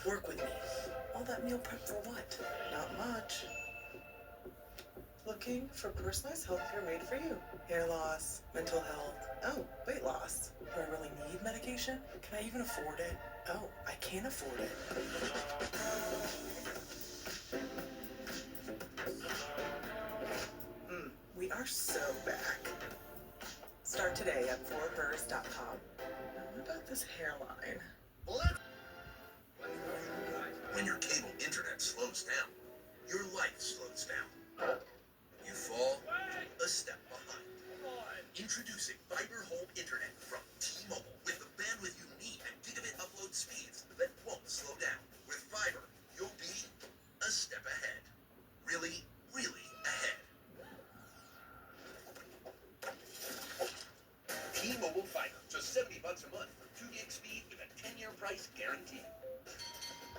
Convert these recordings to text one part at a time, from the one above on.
Work with me. All that meal prep for what? Not much. Looking for personalized healthcare made for you. Hair loss, mental health, oh, weight loss. Do I really need medication? Can I even afford it? Oh, I can't afford it. We are so back. Start today at forhers.com. Now, what about this hairline? When your cable internet slows down, your life slows down. You fall a step behind. Introducing Fiber Home Internet from T-Mobile with the bandwidth you need and gigabit upload speeds that won't slow down. With fiber, you'll be a step ahead. Really, really ahead. T-Mobile Fiber, just $70 a month for 2 gig speed with a 10-year price guarantee.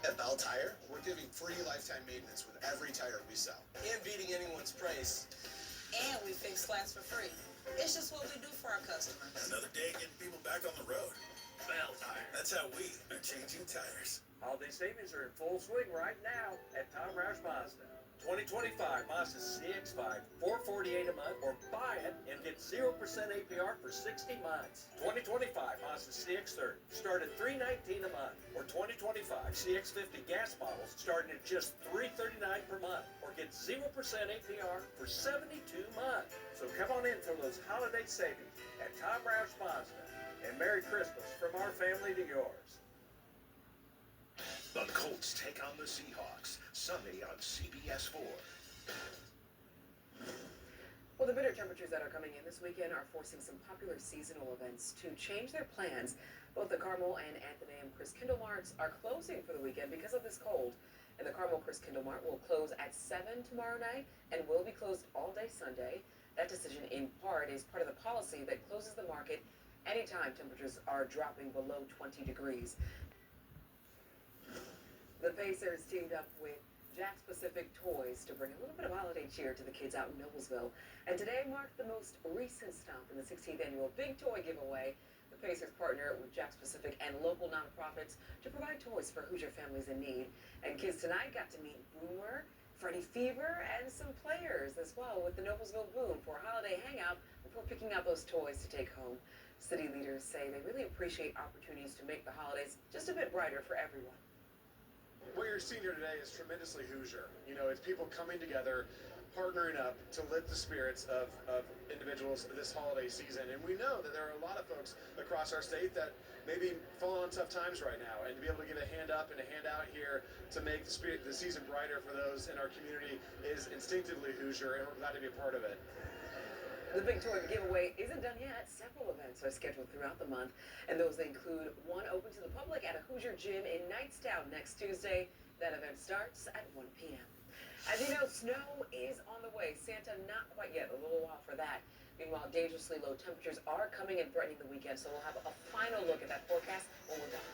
At Bell Tire, we're giving free lifetime maintenance with every tire we sell. And beating anyone's price. And we fix flats for free. It's just what we do for our customers. Another day getting people back on the road. Bell Tire. That's how we are changing tires. Holiday savings are in full swing right now at Tom Roush Mazda. 2025 Mazda CX-5, $448 a month, or buy it and get 0% APR for 60 months. 2025 Mazda CX-30, start at $319 a month, or 2025 CX-50 gas models starting at just $339 per month, or get 0% APR for 72 months. So come on in for those holiday savings at Tom Roush Mazda, and Merry Christmas from our family to yours. The Colts take on the Seahawks Sunday on CBS 4. Well, the bitter temperatures that are coming in this weekend are forcing some popular seasonal events to change their plans. Both the Carmel and Athenaeum Chris Kindle Marts are closing for the weekend because of this cold. And the Carmel Chris Kindle Mart will close at 7 tomorrow night and will be closed all day Sunday. That decision, in part, is part of the policy that closes the market anytime temperatures are dropping below 20 degrees. The Pacers teamed up with Jack's Pacific Toys to bring a little bit of holiday cheer to the kids out in Noblesville. And today marked the most recent stop in the 16th annual Big Toy Giveaway. The Pacers partner with Jack's Pacific and local nonprofits to provide toys for Hoosier families in need. And kids tonight got to meet Boomer, Freddie Fever, and some players as well with the Noblesville Boom for a holiday hangout before picking out those toys to take home. City leaders say they really appreciate opportunities to make the holidays just a bit brighter for everyone. What you're seeing here today is tremendously Hoosier. You know, it's people coming together, partnering up to lift the spirits of individuals this holiday season. And we know that there are a lot of folks across our state that maybe fall on tough times right now. And to be able to give a hand up and a hand out here to make the season brighter for those in our community is instinctively Hoosier, and we're glad to be a part of it. The Big Toy Giveaway isn't done yet. Several events are scheduled throughout the month, and those include one open to the public at a Hoosier gym in Knightstown next Tuesday. That event starts at 1 p.m. As you know, snow is on the way. Santa not quite yet, a little while for that. Meanwhile, dangerously low temperatures are coming and threatening the weekend, so we'll have a final look at that forecast when we're done.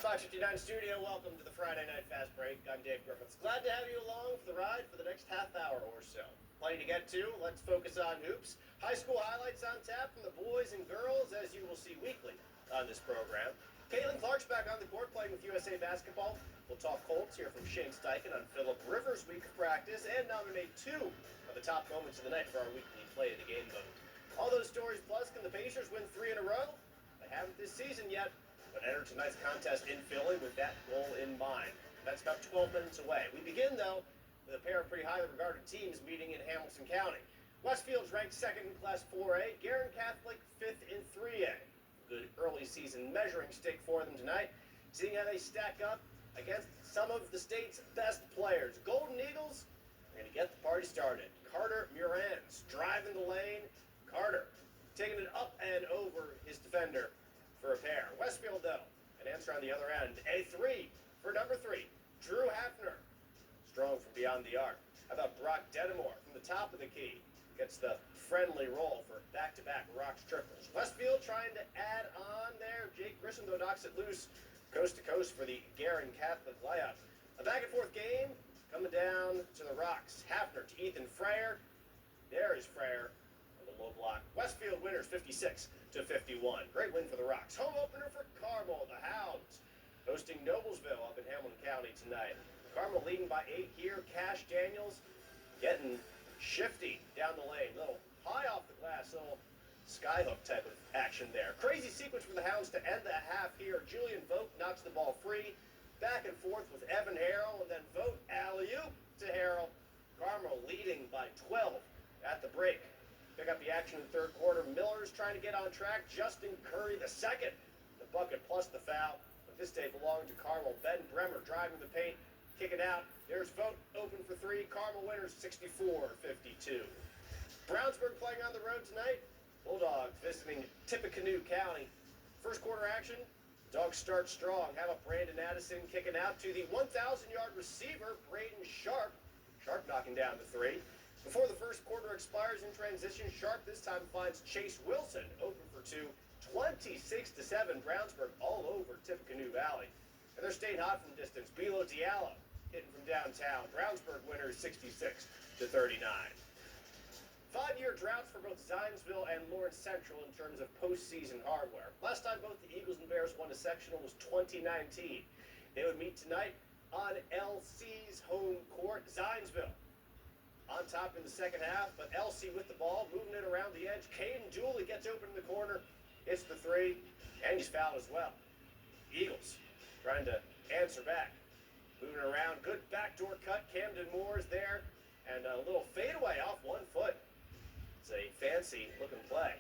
559 Studio, welcome to the Friday Night Fast Break. I'm Dave Griffiths. Glad to have you along for the ride for the next half hour or so. Plenty to get to. Let's focus on hoops. High school highlights on tap from the boys and girls, as you will see weekly on this program. Caitlin Clark's back on the court playing with USA Basketball. We'll talk Colts, hear from Shane Steichen on Phillip Rivers' week of practice, and nominate 2 of the top moments of the night for our weekly play of the game vote. All those stories plus, can the Pacers win 3 in a row? They haven't this season yet, but enter tonight's contest in Philly with that goal in mind. That's about 12 minutes away. We begin, though, with a pair of pretty highly regarded teams meeting in Hamilton County. Westfield's ranked 2nd in Class 4A, Guerin Catholic 5th in 3A. Good early season measuring stick for them tonight, seeing how they stack up against some of the state's best players. Golden Eagles are going to get the party started. Carter Murans driving the lane. Carter taking it up and over his defender for a pair. Westfield, though, an answer on the other end. A 3 for number 3, Drew Hafner. Strong from beyond the arc. How about Brock Dedamore from the top of the key? Gets the friendly roll for back-to-back Rocks triples. Westfield trying to add on there. Jake Grissom, though, knocks it loose coast to coast for the Guerin Catholic layup. A back-and-forth game coming down to the Rocks. Hafner to Ethan Frayer. There is Frayer on the low block. Westfield winners 56-51. Great win for the Rocks. Home opener for Carmel. The Hounds hosting Noblesville up in Hamilton County tonight. Carmel leading by 8 here. Cash Daniels getting shifty down the lane. Little high off the glass, little skyhook type of action there. Crazy sequence for the Hounds to end the half here. Julian Vogt knocks the ball free. Back and forth with Evan Harrell, and then Vogt alley-oop to Harrell. Carmel leading by 12 at the break. Pick up the action in the third quarter. Miller's trying to get on track. Justin Curry the second. The bucket plus the foul. But this day belonged to Carmel. Ben Bremer driving the paint. Kick it out. There's Vogt open for three. Carmel winners 64-52. Brownsburg playing on the road tonight. Bulldogs visiting Tippecanoe County. First quarter action. Dogs start strong. How about Brandon Addison kicking out to the 1,000-yard receiver, Braden Sharp. Sharp knocking down the three. Before the first quarter expires in transition, Sharp this time finds Chase Wilson open for two. 26-7, Brownsburg all over Tippecanoe Valley. And they're staying hot from distance. Bilo Diallo hitting from downtown. Brownsburg winners 66-39. 5-year droughts for both Zionsville and Lawrence Central in terms of postseason hardware. Last time both the Eagles and Bears won a sectional was 2019. They would meet tonight on LC's home court, Zionsville. On top in the second half, but LC with the ball, moving it around the edge. Caden Dooley gets open in the corner, hits the three, and he's fouled as well. Eagles trying to answer back. Moving around, good backdoor cut. Camden Moore is there, and a little fadeaway off 1 foot. It's a fancy looking play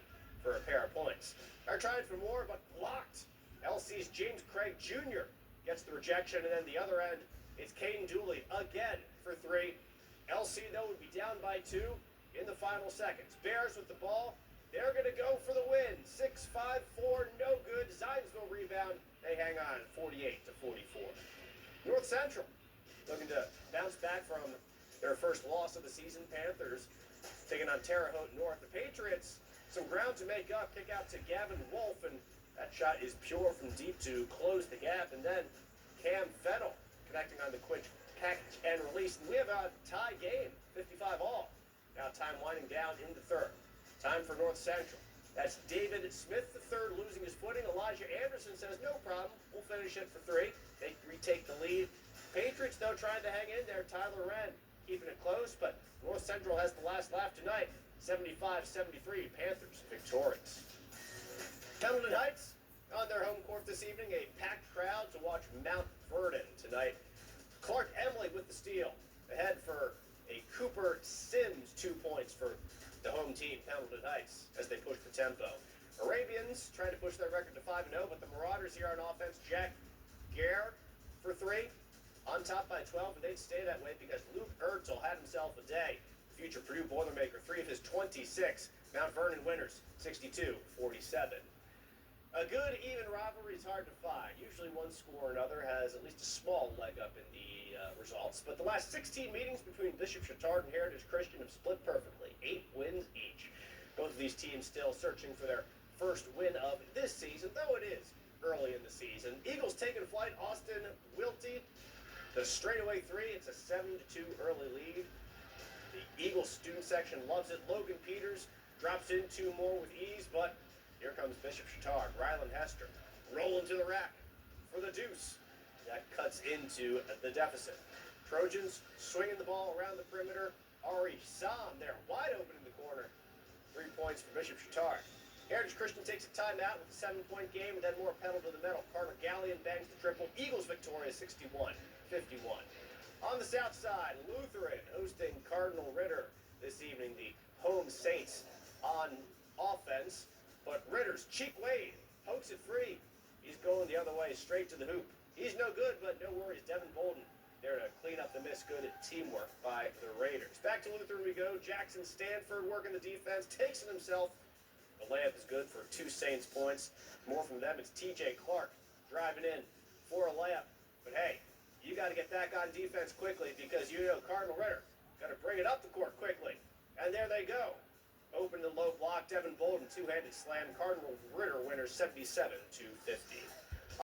for a pair of points. They're trying for more, but blocked. LC's James Craig Jr. gets the rejection, and then the other end, it's Caden Dooley again for three. LC, though, would be down by 2 in the final seconds. Bears with the ball. They're going to go for the win. 6-5-4, no good. Zionsville rebound. They hang on 48-44. North Central looking to bounce back from their first loss of the season. Panthers taking on Terre Haute North. The Patriots, some ground to make up. Kick out to Gavin Wolf, and that shot is pure from deep to close the gap. And then Cam Fennell connecting on the quick catch and release. And we have a tie game, 55 all. Now time winding down in the third. Time for North Central. That's David Smith III losing his footing. Elijah Anderson says, no problem. We'll finish it for three. They retake the lead. Patriots, though, trying to hang in there. Tyler Wren keeping it close, but North Central has the last laugh tonight. 75-73, Panthers victorious. Pendleton Heights on their home court this evening. A packed crowd to watch Mount Vernon tonight. Clark Emily with the steal. Ahead for a Cooper Sims 2 points for the home team, Pendleton Heights, as they push the tempo. Arabians trying to push their record to 5-0, but the Marauders here on offense, Jack Gare for three. On top by 12, and they'd stay that way because Luke Ertl had himself a day. Future Purdue Boilermaker, 3 of his 26. Mount Vernon winners, 62-47. A good, even rivalry is hard to find. Usually one school or another has at least a small leg up in the results. But the last 16 meetings between Bishop Chatard and Heritage Christian have split perfectly. 8 wins each. Both of these teams still searching for their first win of this season, though it is early in the season. Eagles taking flight. Austin Wilty, the straightaway three. It's a 7-2 early lead. The Eagles student section loves it. Logan Peters drops in 2 more with ease, but here comes Bishop Chatard. Rylan Hester rolling to the rack for the deuce. That cuts into the deficit. Trojans swinging the ball around the perimeter. Ari Sam there, wide open in the corner. 3 points for Bishop Chatard. Heritage Christian takes a timeout with a 7-point game, and then more pedal to the metal. Carter Gallion bangs the triple. Eagles victorious 61-51. On the south side, Lutheran hosting Cardinal Ritter this evening. The home Saints on offense, but Ritter's cheap Wade pokes it free. He's going the other way, straight to the hoop. He's no good, but no worries. Devin Bolden there to clean up the miss. Good teamwork by the Raiders. Back to Lutheran we go. Jackson Stanford working the defense, takes it himself. The layup is good for 2 Saints points. More from them. It's TJ Clark driving in for a layup. But hey, you got to get back on defense quickly because you know Cardinal Ritter got to bring it up the court quickly. And there they go. Open the low block. Devin Bolden, 2-handed slam. Cardinal Ritter winners 77-50.